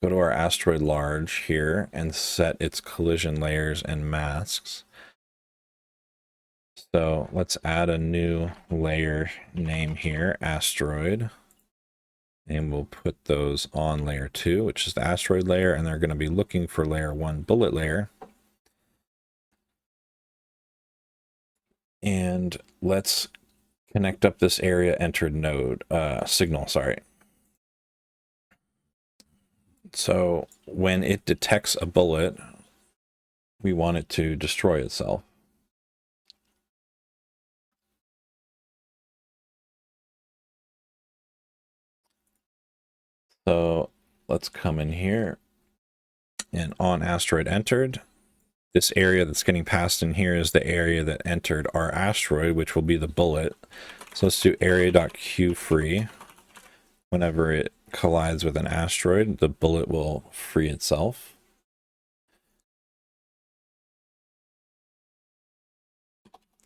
Go to our asteroid large here and set its collision layers and masks. So let's add a new layer name here, asteroid. And we'll put those on layer 2, which is the asteroid layer, and they're going to be looking for layer 1 bullet layer. And let's connect up this area entered node, signal, sorry. So when it detects a bullet, we want it to destroy itself. So let's come in here and on asteroid entered, this area that's getting passed in here is the area that entered our asteroid, which will be the bullet. So let's do area.queue_free. Whenever it collides with an asteroid, the bullet will free itself.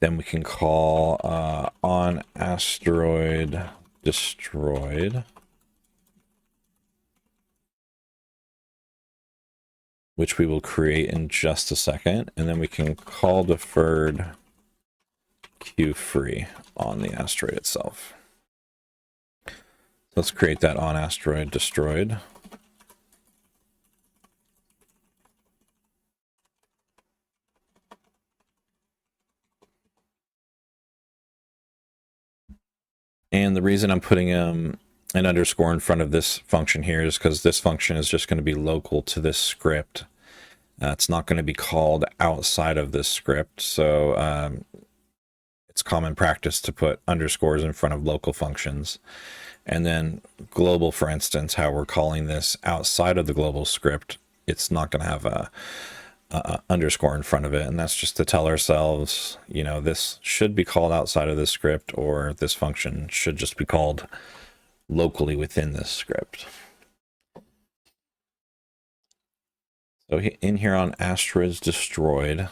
Then we can call on asteroid destroyed, which we will create in just a second. And then we can call deferred queue free on the asteroid itself. Let's create that on asteroid destroyed. And the reason I'm putting an underscore in front of this function here is because this function is just going to be local to this script. It's not going to be called outside of this script. So it's common practice to put underscores in front of local functions. And then global, for instance, how we're calling this outside of the global script, it's not going to have a underscore in front of it. And that's just to tell ourselves, you know, this should be called outside of this script, or this function should just be called locally within this script. So in here on asteroids destroyed,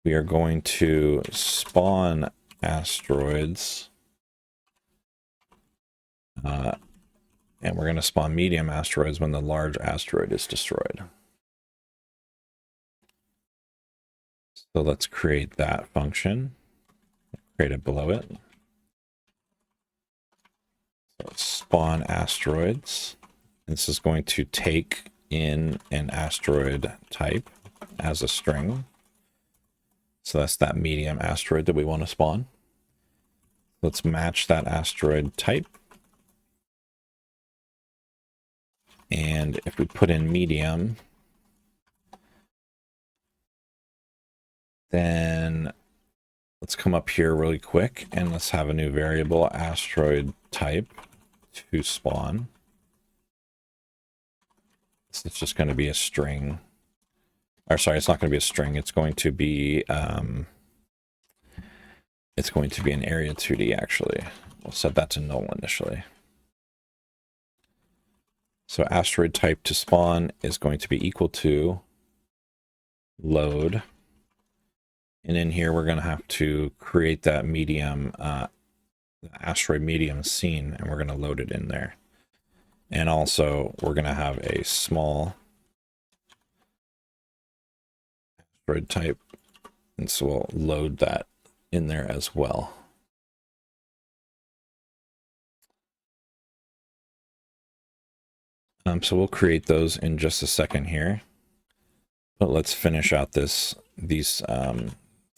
we are going to spawn asteroids. And we're going to spawn medium asteroids when the large asteroid is destroyed. So let's create that function, create it below it. So spawn asteroids. This is going to take in an asteroid type as a string. So that's that medium asteroid that we want to spawn. Let's match that asteroid type. And if we put in medium, then let's come up here really quick and let's have a new variable, asteroid type to spawn. So it's just going to be a string. Or sorry, it's not going to be a string. It's going to be an area 2D actually. We'll set that to null initially. So asteroid type to spawn is going to be equal to load. And in here, we're going to have to create that medium, asteroid medium scene, and we're going to load it in there. And also, we're going to have a small asteroid type, and so we'll load that in there as well. So we'll create those in just a second here. But let's finish out these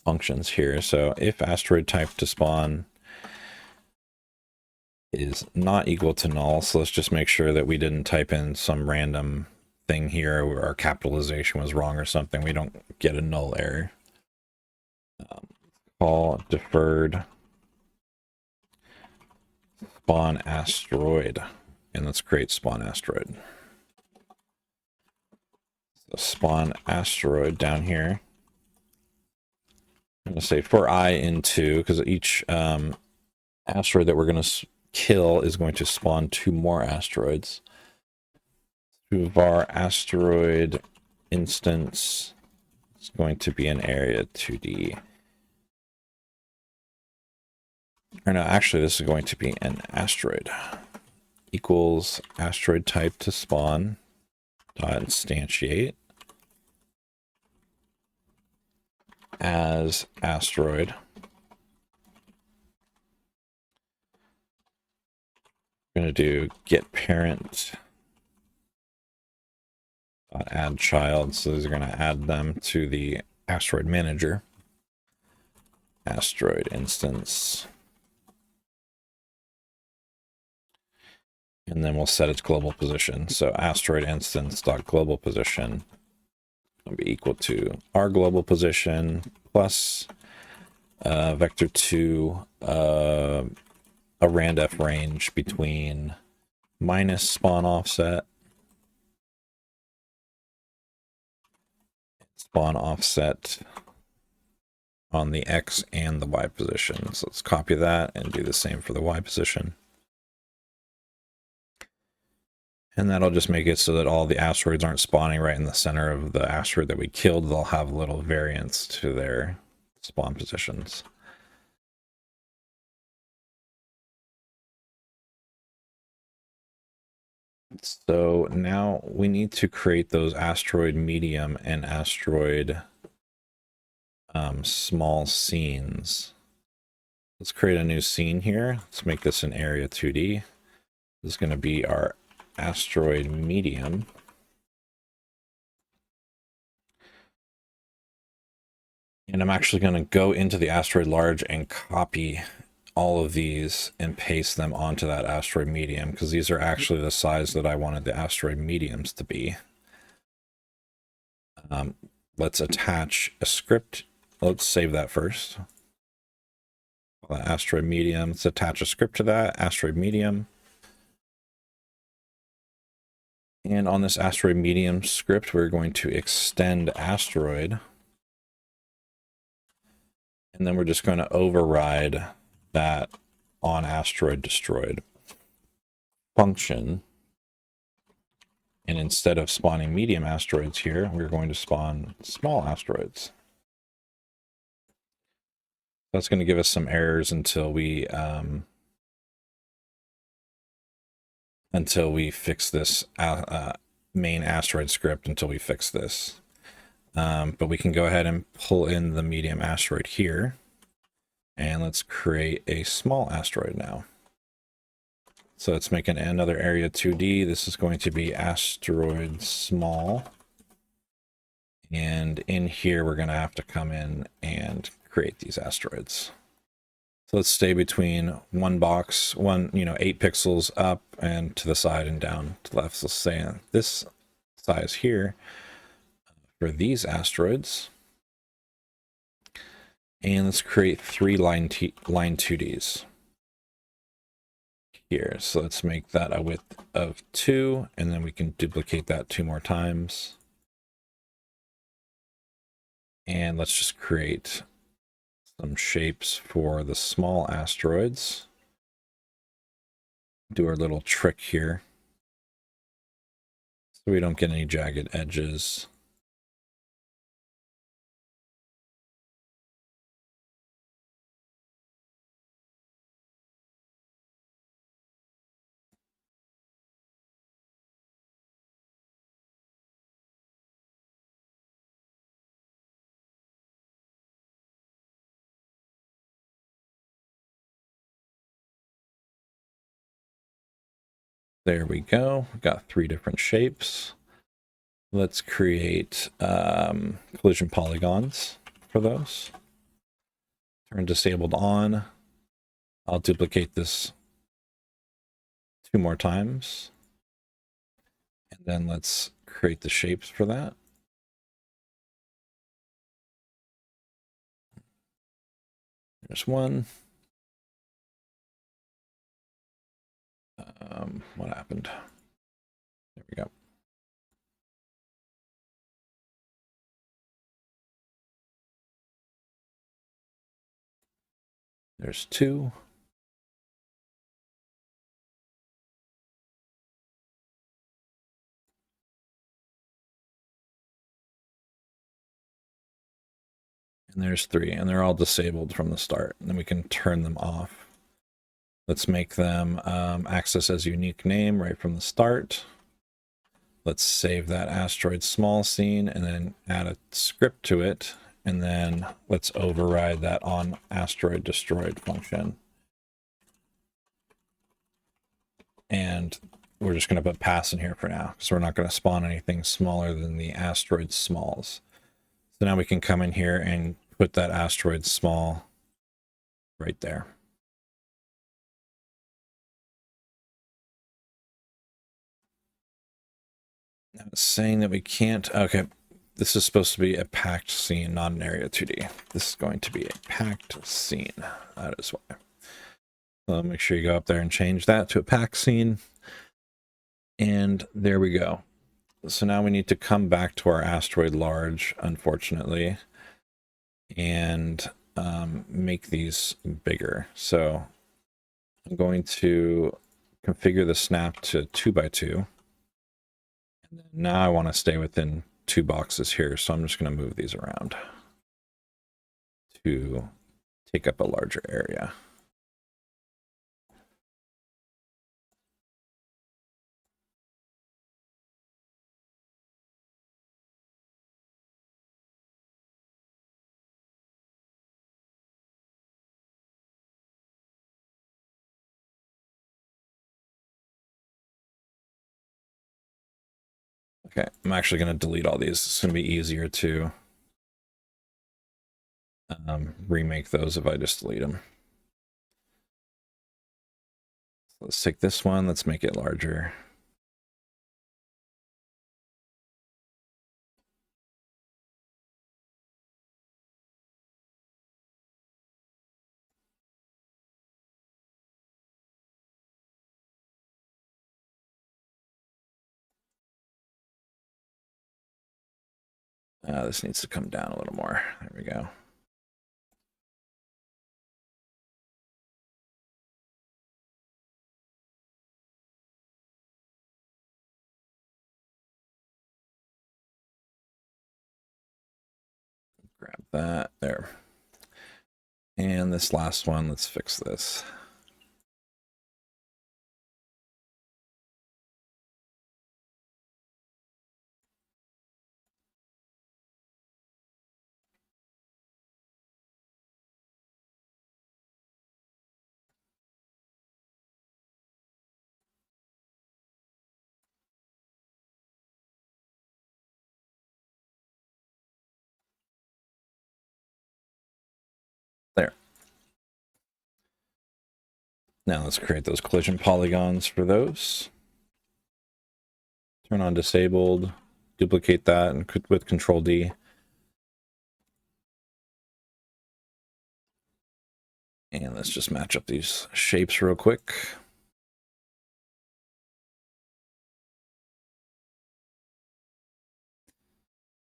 functions here. So if asteroid type to spawn is not equal to null, so let's just make sure that we didn't type in some random thing here where our capitalization was wrong or something. We don't get a null error. Call deferred spawn asteroid, and let's create spawn asteroid. So spawn asteroid down here. I'm going to say for I in 2, because each asteroid that we're going to kill is going to spawn 2 more asteroids. Var asteroid instance is going to be an area 2D. Or no, actually this is going to be an asteroid. equals asteroid type to spawn dot instantiate as asteroid. We're going to do get parent dot add child. So these are going to add them to the asteroid manager. Asteroid instance. And then we'll set its global position. So asteroid instance dot global position will be equal to our global position plus vector 2 a randef range between minus spawn offset on the X and the Y position. So let's copy that and do the same for the Y position. And that'll just make it so that all the asteroids aren't spawning right in the center of the asteroid that we killed. They'll have little variance to their spawn positions. So now we need to create those asteroid medium and asteroid small scenes. Let's create a new scene here. Let's make this an area 2D. This is going to be our asteroid medium. And I'm actually going to go into the asteroid large and copy all of these and paste them onto that asteroid medium, because these are actually the size that I wanted the asteroid mediums to be. Let's attach a script. Let's save that first. Asteroid medium. Let's attach a script to that asteroid medium. And on this asteroid medium script, we're going to extend asteroid. And then we're just going to override that on asteroid destroyed function. And instead of spawning medium asteroids here, we're going to spawn small asteroids. That's going to give us some errors until we fix this main asteroid script, until we fix this. But we can go ahead and pull in the medium asteroid here. And let's create a small asteroid now. So let's make another area 2D. This is going to be asteroid small. And in here, we're going to have to come in and create these asteroids. So let's stay between one box, 8 pixels up and to the side and down to the left. So let's say this size here for these asteroids. And let's create 3 line 2Ds here. So let's make that a width of 2, and then we can duplicate that 2 more times. And let's just create some shapes for the small asteroids. Do our little trick here so we don't get any jagged edges. There we go. We've got 3 different shapes. Let's create collision polygons for those. Turn disabled on. I'll duplicate this 2 more times. And then let's create the shapes for that. There's one. What happened? There we go. There's 2. And there's 3, and they're all disabled from the start. And then we can turn them off. Let's make them access as unique name right from the start. Let's save that asteroid small scene and then add a script to it. And then let's override that on asteroid destroyed function. And we're just going to put pass in here for now because we're not going to spawn anything smaller than the asteroid smalls. So now we can come in here and put that asteroid small right there. Now it's saying that we can't. Okay, this is supposed to be a packed scene, not an area 2D. This is going to be a packed scene. That is why. So make sure you go up there and change that to a packed scene. And there we go. So now we need to come back to our asteroid large, unfortunately, and make these bigger. So I'm going to configure the snap to 2x2. And then now I want to stay within 2 boxes here, so I'm just going to move these around to take up a larger area. Okay, I'm actually going to delete all these. It's going to be easier to remake those if I just delete them. So let's take this one. Let's make it larger. This needs to come down a little more. There we go. Grab that there. And this last one, let's fix this. There. Now let's create those collision polygons for those. Turn on disabled, duplicate that and with Control D. And let's just match up these shapes real quick.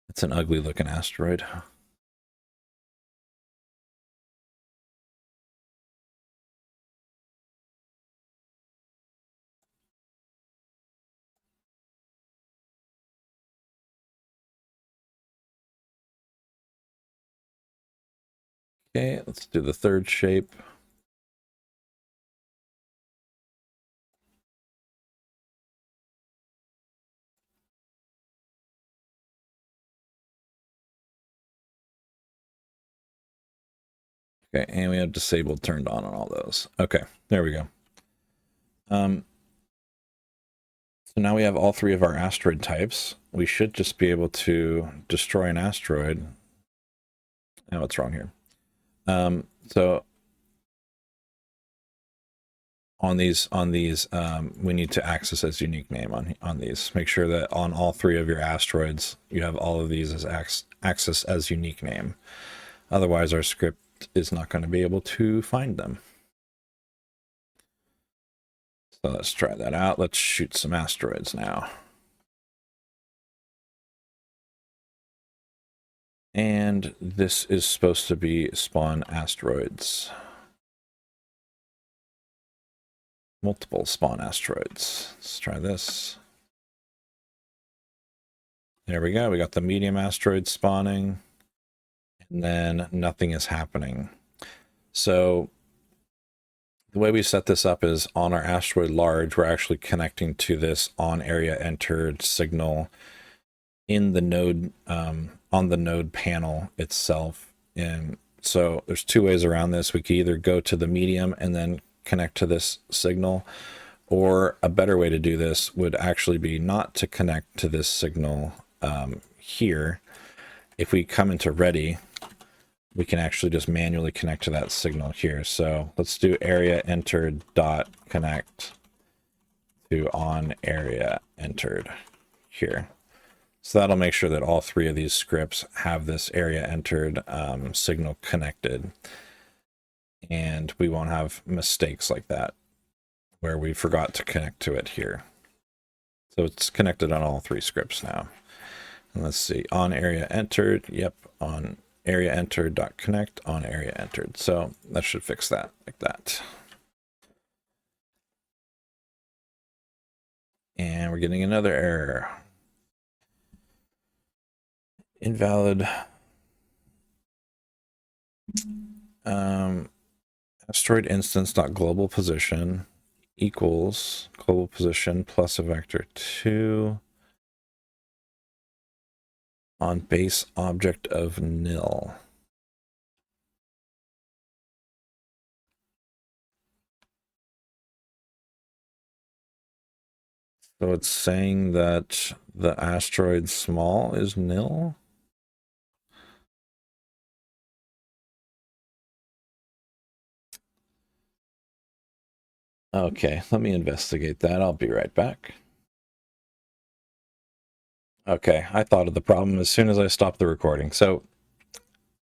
It's an ugly looking asteroid. Okay, let's do the third shape. Okay, and we have disabled turned on all those. Okay, there we go. So now we have all 3 of our asteroid types. We should just be able to destroy an asteroid. Oh, what's wrong here? So on these, we need to access as unique name on these. Make sure that on all 3 of your asteroids, you have all of these as access as unique name. Otherwise, our script is not going to be able to find them. So let's try that out. Let's shoot some asteroids now. And this is supposed to be spawn asteroids. Multiple spawn asteroids. Let's try this. There we go. We got the medium asteroid spawning. And then nothing is happening. So the way we set this up is on our asteroid large, we're actually connecting to this on area entered signal in the node, on the node panel itself. And so there's two ways around this. We could either go to the medium and then connect to this signal, or a better way to do this would actually be not to connect to this signal here. If we come into ready, we can actually just manually connect to that signal here. So let's do area entered dot connect to on area entered here. So that'll make sure that all three of these scripts have this area entered signal connected, and we won't have mistakes like that where we forgot to connect to it here. So it's connected on all three scripts now. And let's see, on area entered, yep, on area entered dot connect on area entered. So that should fix that like that. And we're getting another error. Invalid. Asteroid instance dot global position equals global position plus a vector 2 on base object of nil. So it's saying that the asteroid small is nil. Okay, let me investigate that. I'll be right back. Okay, I thought of the problem as soon as I stopped the recording. So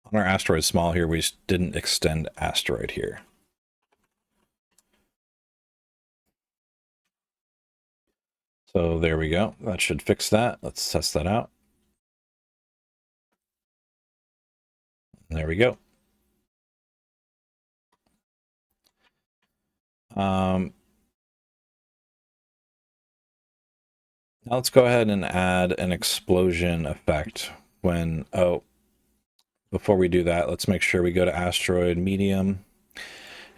on our asteroid small here, we didn't extend asteroid here. So there we go. That should fix that. Let's test that out. There we go. Now let's go ahead and add an explosion effect when, before we do that, let's make sure we go to asteroid medium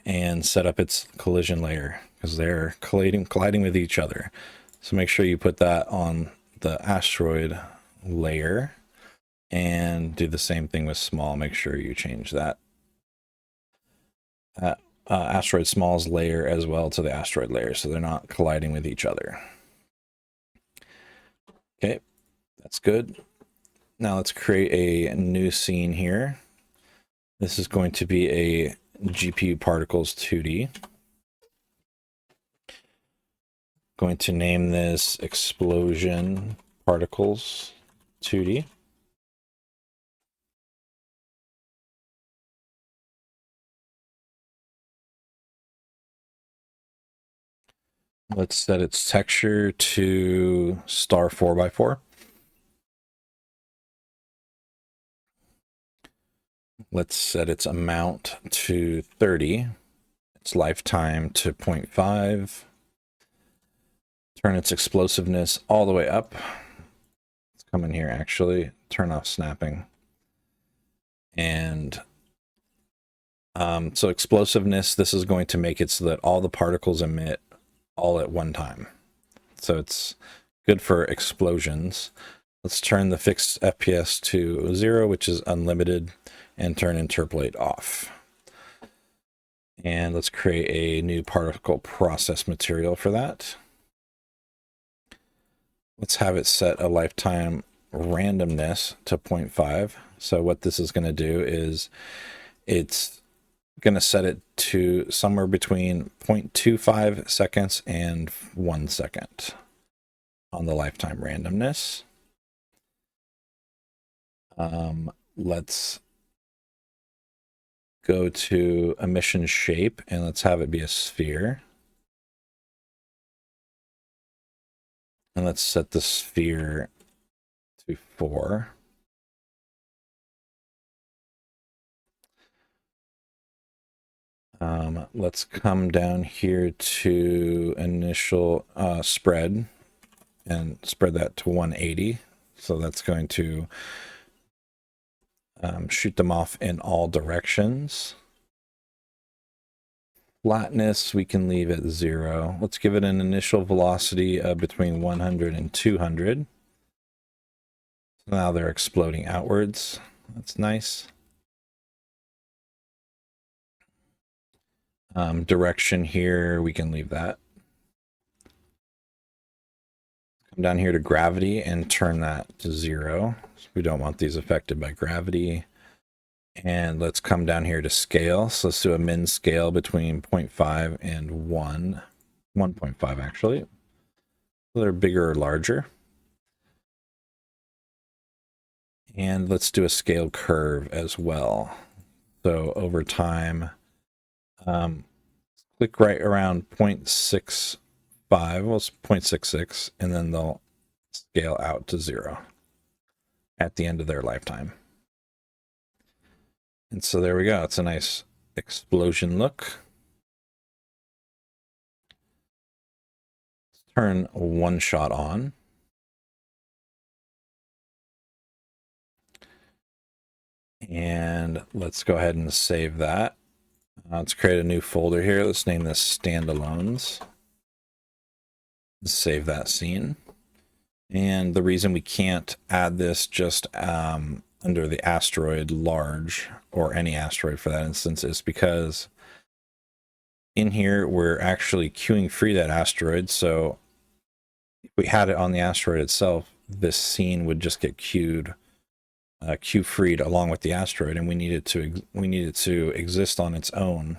and set up its collision layer, because they're colliding with each other. So make sure you put that on the asteroid layer, and do the same thing with small. Make sure you change that asteroid small's layer as well to the asteroid layer, so they're not colliding with each other. Okay, that's good. Now let's create a new scene here. This is going to be a GPU particles 2D. Going to name this explosion particles 2D. Let's set its texture to star 4x4. Let's set its amount to 30, its lifetime to 0.5. Turn its explosiveness all the way up. Let's come in here, actually, turn off snapping. And so explosiveness, this is going to make it so that all the particles emit all at one time. So it's good for explosions. Let's turn the fixed FPS to 0, which is unlimited, and turn interpolate off. And let's create a new particle process material for that. Let's have it set a lifetime randomness to 0.5. So what this is going to do is it's going to set it to somewhere between 0.25 seconds and 1 second on the lifetime randomness. Let's go to emission shape and let's have it be a sphere. And let's set the sphere to 4. Let's come down here to initial spread and spread that to 180. So that's going to shoot them off in all directions. Flatness, we can leave at 0. Let's give it an initial velocity of between 100 and 200. So now they're exploding outwards. That's nice. Direction here, we can leave that. Come down here to gravity and turn that to 0. We don't want these affected by gravity. And let's come down here to scale. So let's do a min scale between 0.5 and 1. 1.5 actually. So they're bigger or larger. And let's do a scale curve as well. So over time, click right around 0.65, well, it's 0.66, and then they'll scale out to 0 at the end of their lifetime. And so there we go. It's a nice explosion look. Let's turn one shot on. And let's go ahead and save that. Let's create a new folder here. Let's name this standalones. Let's save that scene. And the reason we can't add this just under the asteroid large, or any asteroid for that instance, is because in here we're actually queuing free that asteroid. So if we had it on the asteroid itself, this scene would just get queue freed along with the asteroid, and we need it to exist on its own.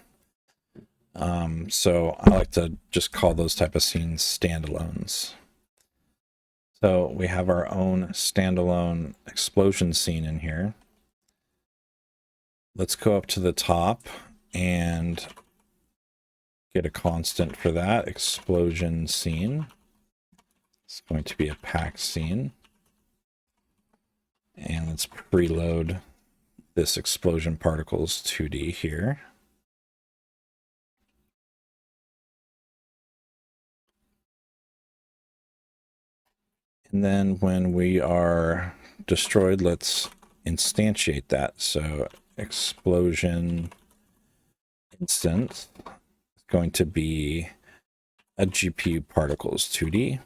So I like to just call those type of scenes standalones. So we have our own standalone explosion scene in here. Let's go up to the top and get a constant for that explosion scene. It's going to be a pack scene. And let's preload this explosion particles 2D here. And then when we are destroyed, let's instantiate that. So explosion instance is going to be a GPU particles 2D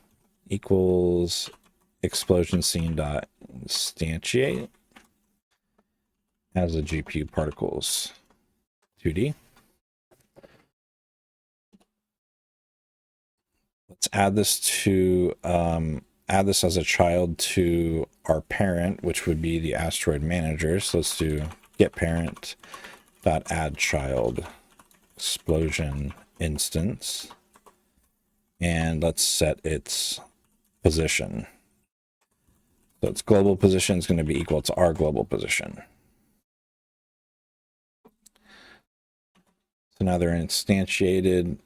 equals explosion scene dot instantiate as a GPU particles 2D. Let's add this to add this as a child to our parent, which would be the asteroid manager. So let's do get parent dot add child explosion instance, and let's set its position. So its global position is going to be equal to our global position. So now they're instantiated.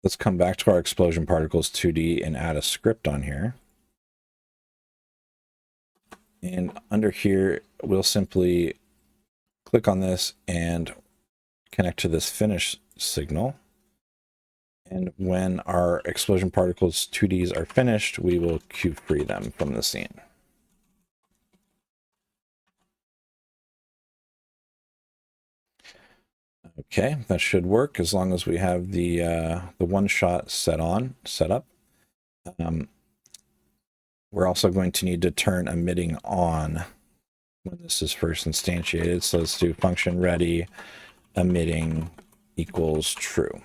Let's come back to our explosion particles 2D and add a script on here. And under here, we'll simply click on this and connect to this finish signal. And when our explosion particles 2Ds are finished, we will queue free them from the scene. Okay, that should work as long as we have the one shot set up. We're also going to need to turn emitting on when this is first instantiated. So let's do function ready emitting equals true.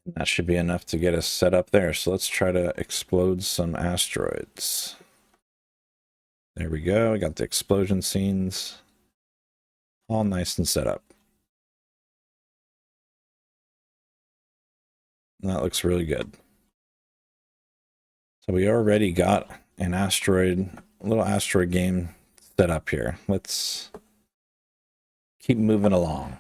And that should be enough to get us set up there. So let's try to explode some asteroids. There we go. We got the explosion scenes all nice and set up. And that looks really good. So we already got an asteroid, a little asteroid game set up here. Let's keep moving along.